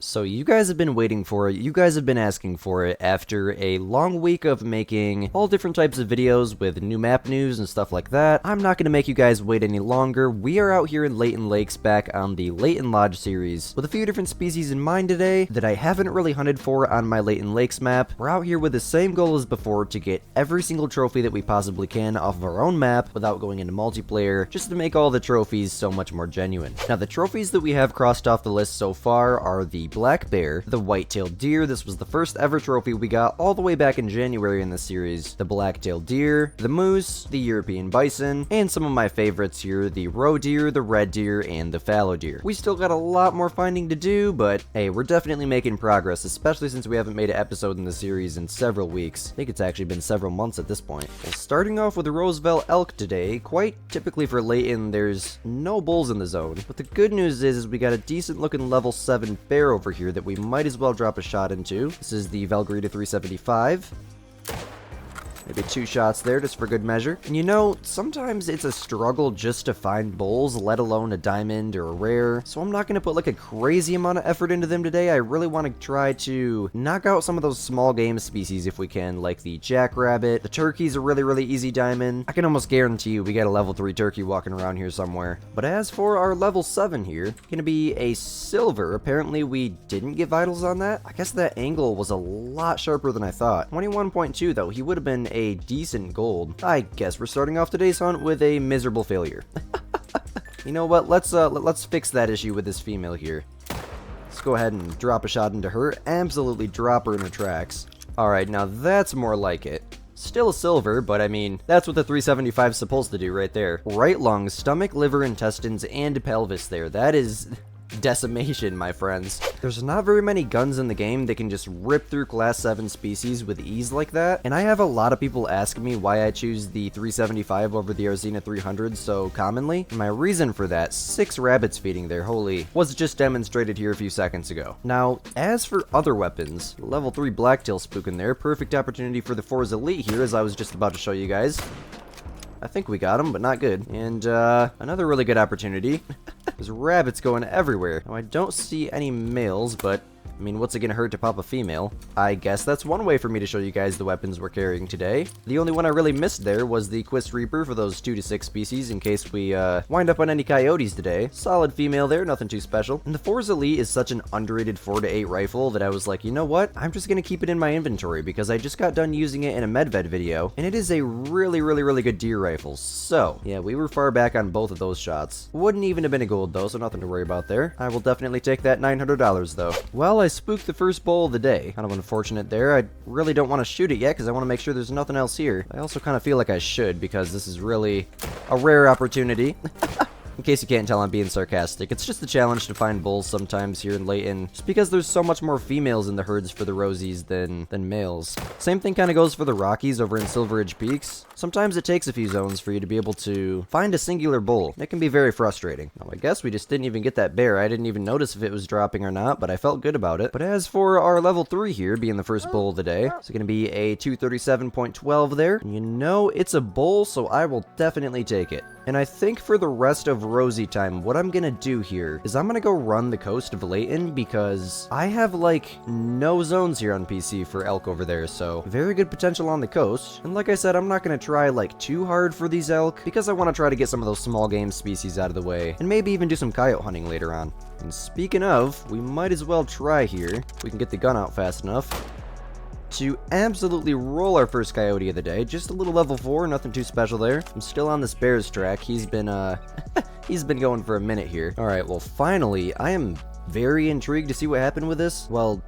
So you guys have been waiting for it, you guys have been asking for it after a long week of making all different types of videos with new map news and stuff like that. I'm not going to make you guys wait any longer. We are out here in Layton Lakes back on the Layton Lodge series with a few different species in mind today that I haven't really hunted for on my Layton Lakes map. We're out here with the same goal as before to get every single trophy that we possibly can off of our own map without going into multiplayer, just to make all the trophies so much more genuine. Now the trophies that we have crossed off the list so far are the black bear, the white-tailed deer. This was the first ever trophy we got all the way back in January in this series. The black-tailed deer, the moose, the European bison, and some of my favorites here, the roe deer, the red deer, and the fallow deer. We still got a lot more finding to do, but hey, we're definitely making progress, especially since we haven't made an episode in the series in several weeks. I think it's actually been several months at this point. Well, starting off with the Roosevelt elk today, quite typically for Layton, there's no bulls in the zone, but the good news is we got a decent looking level 7 bear over here that we might as well drop a shot into. This is the Valgrita 375. Maybe 2 shots there just for good measure. And you know, sometimes it's a struggle just to find bulls, let alone a diamond or a rare. So I'm not going to put like a crazy amount of effort into them today. I really want to try to knock out some of those small game species if we can, like the jackrabbit. The turkey's a really easy diamond. I can almost guarantee you we got a level 3 turkey walking around here somewhere. But as for our level 7 here, going to be a silver. Apparently we didn't get vitals on that. I guess that angle was a lot sharper than I thought. 21.2 though, he would have been a decent gold. I guess we're starting off today's hunt with a miserable failure. You know what? Let's fix that issue with this female here. Let's go ahead and drop a shot into her. Absolutely drop her in her tracks. Alright, now that's more like it. Still a silver, but I mean, that's what the 375 is supposed to do right there. Right lung, stomach, liver, intestines, and pelvis there. That is decimation, my friends. There's not very many guns in the game that can just rip through class 7 species with ease like that, and I have a lot of people asking me why I choose the 375 over the Arzina 300 so commonly. And my reason for that, 6 rabbits feeding there, holy, was just demonstrated here a few seconds ago. Now, as for other weapons, level 3 blacktail spook in there, perfect opportunity for the Forza Elite here, as I was just about to show you guys. I think we got him, but not good. And another really good opportunity. There's rabbits going everywhere. Now, I don't see any males, but I mean, what's it gonna hurt to pop a female? I guess that's one way for me to show you guys the weapons we're carrying today. The only one I really missed there was the Quist Reaper for those 2 to 6 species in case we wind up on any coyotes today. Solid female there, nothing too special. And the Forza Elite is such an underrated 4 to 8 rifle that I was like, you know what? I'm just gonna keep it in my inventory because I just got done using it in a medved video, and it is a really good deer rifle. So yeah, we were far back on both of those shots. Wouldn't even have been a gold though, so nothing to worry about there. I will definitely take that $900 though. Well, I spooked the first bull of the day. Kind of unfortunate there. I really don't want to shoot it yet because I want to make sure there's nothing else here. I also kind of feel like I should because this is really a rare opportunity. In case you can't tell, I'm being sarcastic. It's just a challenge to find bulls sometimes here in Layton, just because there's so much more females in the herds for the Rosies than males. Same thing kind of goes for the Rockies over in Silver Ridge Peaks. Sometimes it takes a few zones for you to be able to find a singular bull. It can be very frustrating. Now, I guess we just didn't even get that bear. I didn't even notice if it was dropping or not, but I felt good about it. But as for our level 3 here, being the first bull of the day, it's going to be a 237.12 there. And you know it's a bull, so I will definitely take it. And I think for the rest of Rosie time, what I'm gonna do here is I'm gonna go run the coast of Layton because I have like no zones here on PC for elk over there, so very good potential on the coast. And like I said, I'm not gonna try like too hard for these elk because I want to try to get some of those small game species out of the way and maybe even do some coyote hunting later on. And speaking of, we might as well try here if we can get the gun out fast enough to absolutely roll our first coyote of the day. Just a little level 4, nothing too special there. I'm still on this bear's track. He's been he's been going for a minute here. All right, well finally, I am very intrigued to see what happened with this. Well,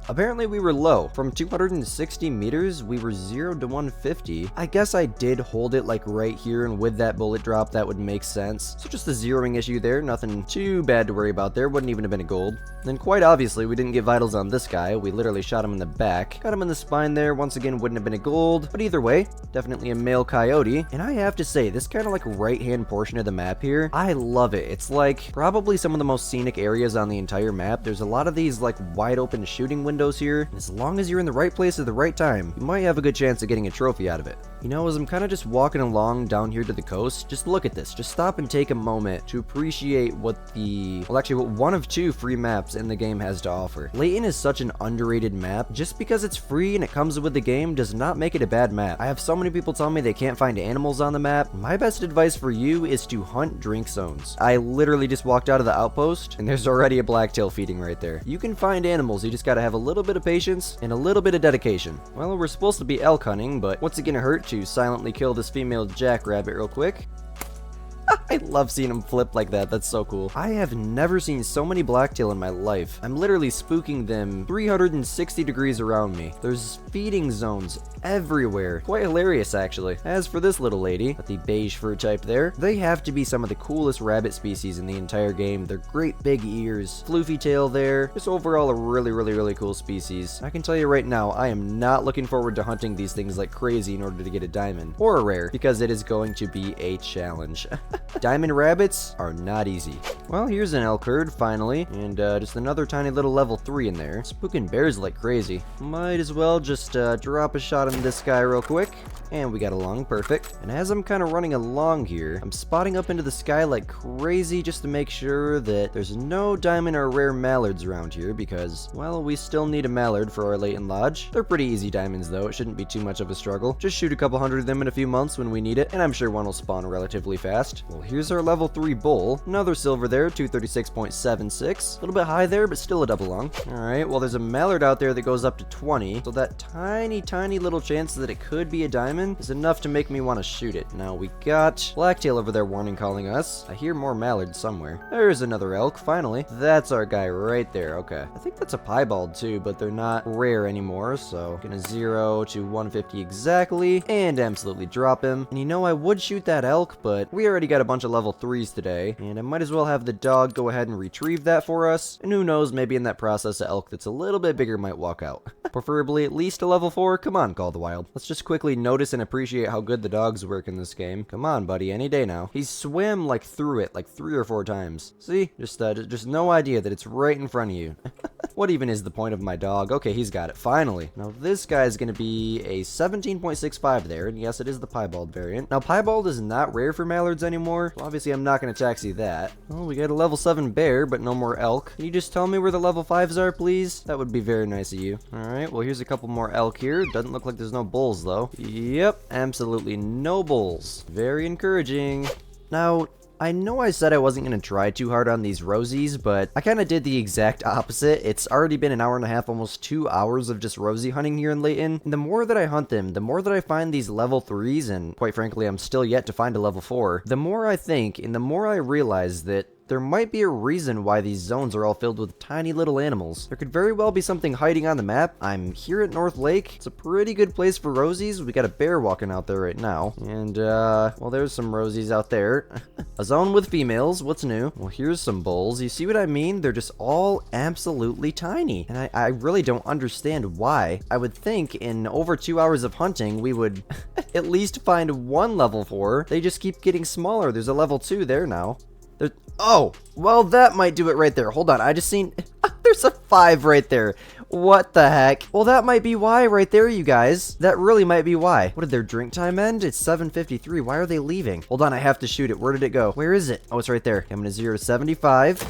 apparently we were low. From 260 meters, we were 0 to 150. I guess I did hold it like right here, and with that bullet drop, that would make sense. So just a zeroing issue there, nothing too bad to worry about there. Wouldn't even have been a gold. Then quite obviously, we didn't get vitals on this guy. We literally shot him in the back. Got him in the spine there. Once again, wouldn't have been a gold. But either way, definitely a male coyote. And I have to say, this kind of like right-hand portion of the map here, I love it. It's like probably some of the most scenic areas on the entire map. There's a lot of these like wide open shooting windows windows here, and as long as you're in the right place at the right time, you might have a good chance of getting a trophy out of it. You know, as I'm kind of just walking along down here to the coast, just look at this. Just stop and take a moment to appreciate what what one of 2 free maps in the game has to offer. Layton is such an underrated map. Just because it's free and it comes with the game does not make it a bad map. I have so many people tell me they can't find animals on the map. My best advice for you is to hunt drink zones. I literally just walked out of the outpost, and there's already a blacktail feeding right there. You can find animals, you just gotta have a little bit of patience and a little bit of dedication. Well, we're supposed to be elk hunting, but what's it gonna hurt to silently kill this female jackrabbit real quick? I love seeing them flip like that. That's so cool. I have never seen so many blacktail in my life. I'm literally spooking them 360 degrees around me. There's feeding zones everywhere. Quite hilarious, actually. As for this little lady, the beige fur type there, they have to be some of the coolest rabbit species in the entire game. They're great big ears, floofy tail there. Just overall a really cool species. I can tell you right now, I am not looking forward to hunting these things like crazy in order to get a diamond or a rare, because it is going to be a challenge. Diamond rabbits are not easy. Well, here's an elk herd, finally, and just another tiny little level 3 in there. Spooking bears like crazy. Might as well just drop a shot on this guy real quick. And we got along perfect. And as I'm kind of running along here, I'm spotting up into the sky like crazy just to make sure that there's no diamond or rare mallards around here because, well, we still need a mallard for our Layton Lodge. They're pretty easy diamonds though, it shouldn't be too much of a struggle. Just shoot a couple hundred of them in a few months when we need it, and I'm sure one will spawn relatively fast. Well, here's our level 3 bull. Another silver there, 236.76. A little bit high there, but still a double long. Alright, well there's a mallard out there that goes up to 20, so that tiny little chance that it could be a diamond is enough to make me want to shoot it. Now we got blacktail over there warning calling us. I hear more mallards somewhere. There's another elk, finally. That's our guy right there, okay. I think that's a piebald too, but they're not rare anymore, so gonna 0 to 150 exactly, and absolutely drop him. And you know, I would shoot that elk, but we already got a bunch of level 3s today, and I might as well have the dog go ahead and retrieve that for us, and who knows, maybe in that process, an elk that's a little bit bigger might walk out. Preferably at least a level 4. Come on, Call the Wild. Let's just quickly notice and appreciate how good the dogs work in this game. Come on, buddy, any day now. He swam like through it like 3 or 4 times. See? Just no idea that it's right in front of you. What even is the point of my dog? Okay, he's got it, finally. Now this guy is gonna be a 17.65 there, and yes, it is the piebald variant. Now piebald is not rare for mallards anymore, so obviously I'm not gonna taxi that. Well, we got a level 7 bear, but no more elk. Can you just tell me where the level 5s are, please? That would be very nice of you. Alright, well here's a couple more elk here. Doesn't look like there's no bulls though. Yep, absolutely no bulls. Very encouraging. Now, I know I said I wasn't going to try too hard on these rosies, but I kind of did the exact opposite. It's already been an hour and a half, almost 2 hours of just rosie hunting here in Layton. And the more that I hunt them, the more that I find these level 3s, and quite frankly, I'm still yet to find a level 4, the more I think and the more I realize that there might be a reason why these zones are all filled with tiny little animals. There could very well be something hiding on the map. I'm here at North Lake. It's a pretty good place for rosies. We got a bear walking out there right now. And, well, there's some rosies out there. A zone with females. What's new? Well, here's some bulls. You see what I mean? They're just all absolutely tiny. And I really don't understand why. I would think in over 2 hours of hunting, we would at least find one level 4. They just keep getting smaller. There's a level 2 there now. Oh, well, that might do it right there. Hold on, I just seen... There's a 5 right there. What the heck? Well, that might be why right there, you guys. That really might be why. What did their drink time end? It's 7:53. Why are they leaving? Hold on, I have to shoot it. Where did it go? Where is it? Oh, it's right there. I'm gonna 0 to 75.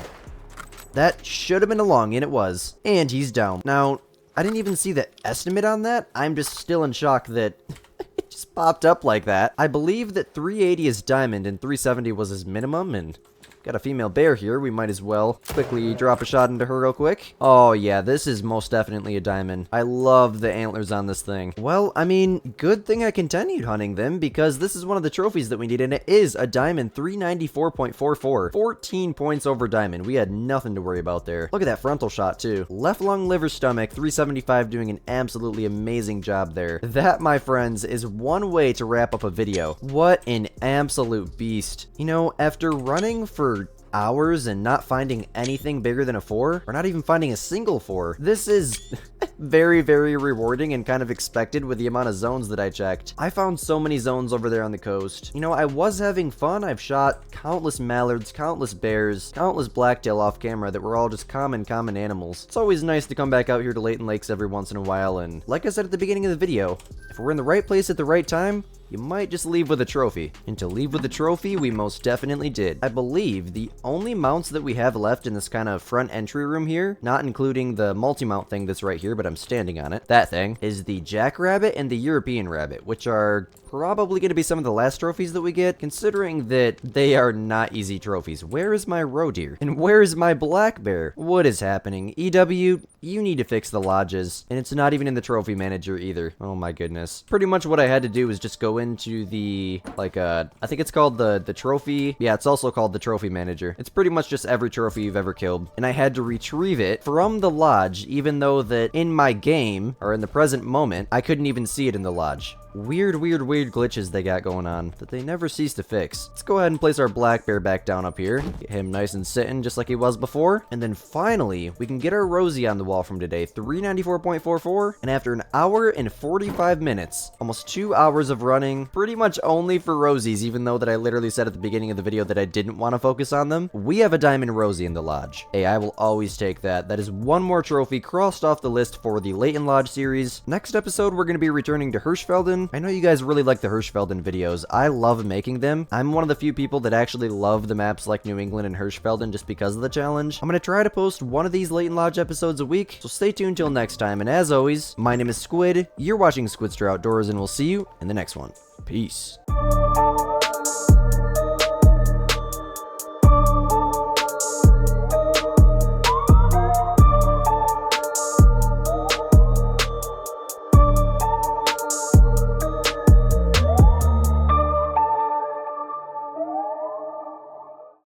That should have been a long, and it was. And he's down. Now, I didn't even see the estimate on that. I'm just still in shock that... it just popped up like that. I believe that 380 is diamond and 370 was his minimum, and... got a female bear here. We might as well quickly drop a shot into her real quick. Oh yeah, this is most definitely a diamond. I love the antlers on this thing. Well, I mean, good thing I continued hunting them because this is one of the trophies that we need, and it is a diamond 394.44. 14 points over diamond. We had nothing to worry about there. Look at that frontal shot too. Left lung, liver, stomach, 375, doing an absolutely amazing job there. That, my friends, is one way to wrap up a video. What an absolute beast. You know, after running for hours and not finding anything bigger than a 4, or not even finding a single 4, this is Very, very rewarding and kind of expected with the amount of zones that I checked. I found so many zones over there on the coast. You know, I was having fun. I've shot countless mallards, countless bears, countless blacktail off camera that were all just common animals. It's always nice to come back out here to Layton Lakes every once in a while, and like I said at the beginning of the video, if we're in the right place at the right time, you might just leave with a trophy. And to leave with a trophy, we most definitely did. I believe the only mounts that we have left in this kind of front entry room here, not including the multi-mount thing that's right here, but I'm standing on it, that thing, is the jackrabbit and the European rabbit, which are probably going to be some of the last trophies that we get, considering that they are not easy trophies. Where is my roe deer? And where is my black bear? What is happening? EW, you need to fix the lodges. And it's not even in the trophy manager either. Oh my goodness. Pretty much what I had to do was just go into the, I think it's called the trophy. Yeah, it's also called the trophy manager. It's pretty much just every trophy you've ever killed. And I had to retrieve it from the lodge, even though that in my game, or in the present moment, I couldn't even see it in the lodge. Weird glitches they got going on that they never cease to fix. Let's go ahead and place our black bear back down up here. Get him nice and sitting just like he was before. And then finally, we can get our Rosie on the wall from today. 394.44. And after an hour and 45 minutes, almost 2 hours of running, pretty much only for Rosies, even though that I literally said at the beginning of the video that I didn't want to focus on them, we have a diamond Rosie in the lodge. Hey, I will always take that. That is one more trophy crossed off the list for the Layton Lodge series. Next episode, we're going to be returning to Hirschfelden. I know you guys really like the Hirschfelden videos. I love making them. I'm one of the few people that actually love the maps like New England and Hirschfelden just because of the challenge. I'm going to try to post one of these Layton Lodge episodes a week, so stay tuned till next time. And as always, my name is Squid, you're watching Squidster Outdoors, and we'll see you in the next one. Peace.